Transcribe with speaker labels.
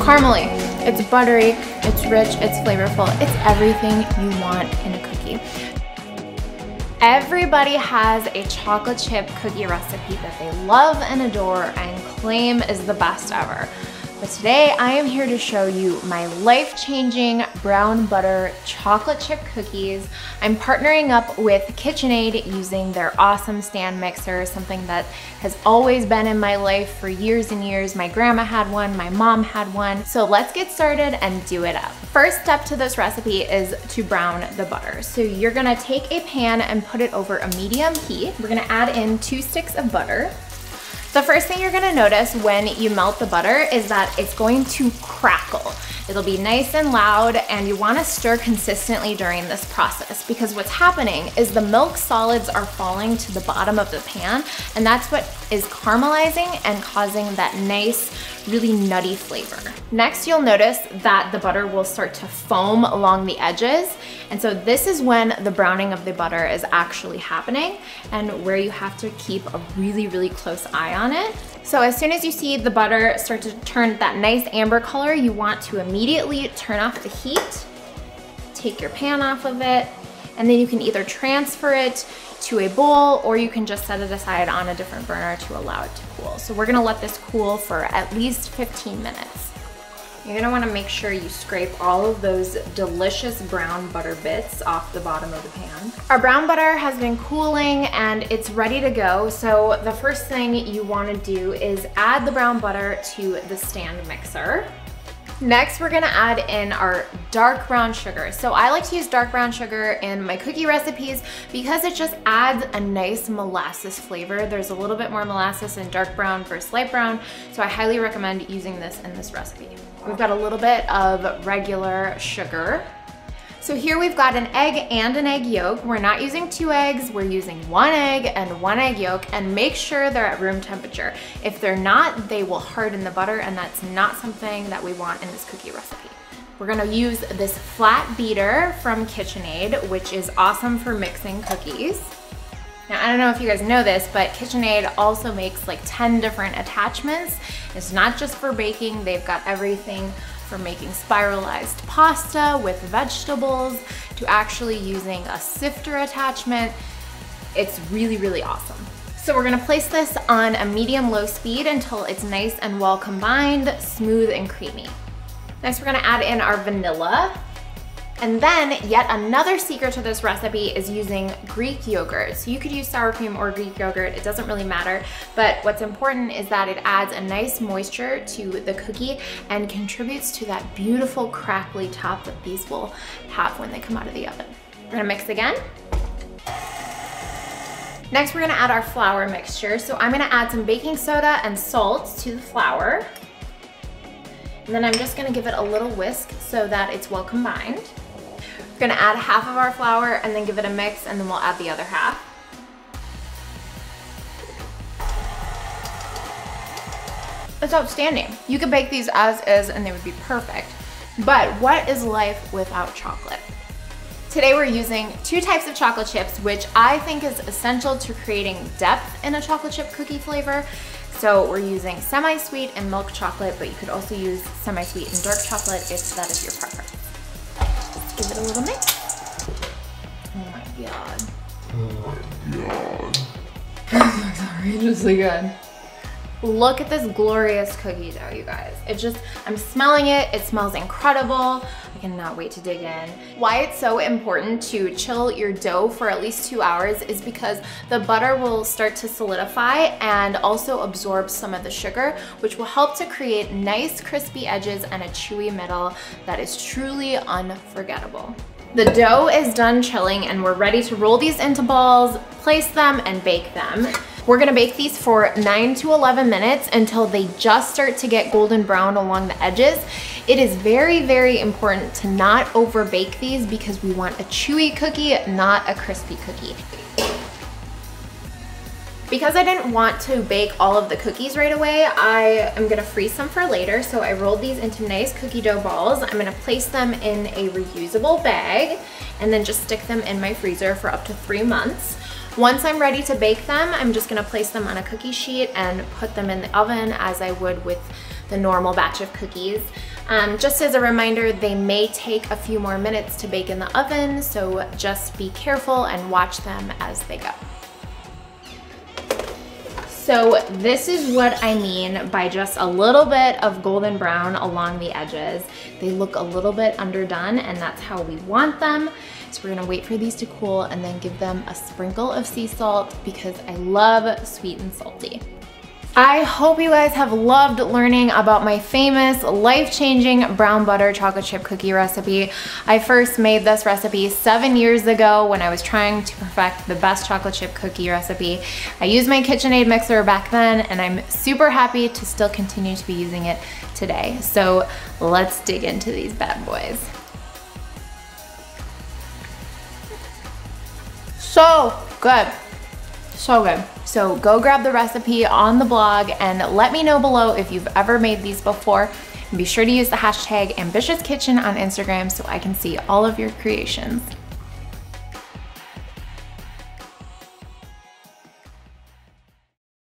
Speaker 1: caramely, it's buttery, it's rich, it's flavorful, it's everything you want in a cookie. Everybody has a chocolate chip cookie recipe that they love and adore and claim is the best ever. But today I am here to show you my life-changing brown butter chocolate chip cookies. I'm partnering up with KitchenAid using their awesome stand mixer, something that has always been in my life for years and years. My grandma had one, my mom had one. So let's get started and do it up. First step to this recipe is to brown the butter. So you're gonna take a pan and put it over a medium heat. We're gonna add in 2 sticks of butter. The first thing you're gonna notice when you melt the butter is that it's going to crackle. It'll be nice and loud, and you wanna stir consistently during this process, because what's happening is the milk solids are falling to the bottom of the pan, and that's what is caramelizing and causing that nice, really nutty flavor. Next, you'll notice that the butter will start to foam along the edges, and so this is when the browning of the butter is actually happening and where you have to keep a really, really close eye on it. So as soon as you see the butter start to turn that nice amber color, you want to immediately turn off the heat, take your pan off of it, and then you can either transfer it to a bowl or you can just set it aside on a different burner to allow it to cool. So we're gonna let this cool for at least 15 minutes. You're gonna wanna make sure you scrape all of those delicious brown butter bits off the bottom of the pan. Our brown butter has been cooling and it's ready to go. So the first thing you wanna do is add the brown butter to the stand mixer. Next, we're gonna add in our dark brown sugar. So I like to use dark brown sugar in my cookie recipes because it just adds a nice molasses flavor. There's a little bit more molasses in dark brown versus light brown, so I highly recommend using this in this recipe. We've got a little bit of regular sugar. So here we've got an egg and an egg yolk. We're not using 2 eggs, we're using 1 egg and 1 egg yolk, and make sure they're at room temperature. If they're not, they will harden the butter, and that's not something that we want in this cookie recipe. We're gonna use this flat beater from KitchenAid, which is awesome for mixing cookies. Now, I don't know if you guys know this, but KitchenAid also makes like 10 different attachments. It's not just for baking, they've got everything from making spiralized pasta with vegetables to actually using a sifter attachment. It's really, really awesome. So we're gonna place this on a medium-low speed until it's nice and well combined, smooth and creamy. Next, we're gonna add in our vanilla. And then yet another secret to this recipe is using Greek yogurt. So you could use sour cream or Greek yogurt, it doesn't really matter. But what's important is that it adds a nice moisture to the cookie and contributes to that beautiful crackly top that these will have when they come out of the oven. We're gonna mix again. Next, we're gonna add our flour mixture. So I'm gonna add some baking soda and salt to the flour. And then I'm just gonna give it a little whisk so that it's well combined. We're gonna add half of our flour and then give it a mix, and then we'll add the other half. It's outstanding. You could bake these as is and they would be perfect. But what is life without chocolate? Today we're using 2 types of chocolate chips, which I think is essential to creating depth in a chocolate chip cookie flavor. So we're using semi-sweet and milk chocolate, but you could also use semi-sweet and dark chocolate if that is your preference. Give it a little mix. Oh my God. Oh my God. That's outrageously good. Look at this glorious cookie dough, you guys. I'm smelling it. It smells incredible. I cannot wait to dig in. Why it's so important to chill your dough for at least 2 hours is because the butter will start to solidify and also absorb some of the sugar, which will help to create nice crispy edges and a chewy middle that is truly unforgettable. The dough is done chilling and we're ready to roll these into balls, place them, and bake them. We're gonna bake these for 9 to 11 minutes until they just start to get golden brown along the edges. It is very, very important to not over bake these because we want a chewy cookie, not a crispy cookie. Because I didn't want to bake all of the cookies right away, I am gonna freeze some for later. So I rolled these into nice cookie dough balls. I'm gonna place them in a reusable bag and then just stick them in my freezer for up to 3 months. Once I'm ready to bake them, I'm just gonna place them on a cookie sheet and put them in the oven as I would with the normal batch of cookies. Just as a reminder, they may take a few more minutes to bake in the oven, so just be careful and watch them as they go. So this is what I mean by just a little bit of golden brown along the edges. They look a little bit underdone, and that's how we want them. So we're gonna wait for these to cool and then give them a sprinkle of sea salt because I love sweet and salty. I hope you guys have loved learning about my famous life-changing brown butter chocolate chip cookie recipe. I first made this recipe 7 years ago when I was trying to perfect the best chocolate chip cookie recipe. I used my KitchenAid mixer back then, and I'm super happy to still continue to be using it today. So let's dig into these bad boys. So good. So good. So go grab the recipe on the blog and let me know below if you've ever made these before. And be sure to use the hashtag #AmbitiousKitchen on Instagram so I can see all of your creations.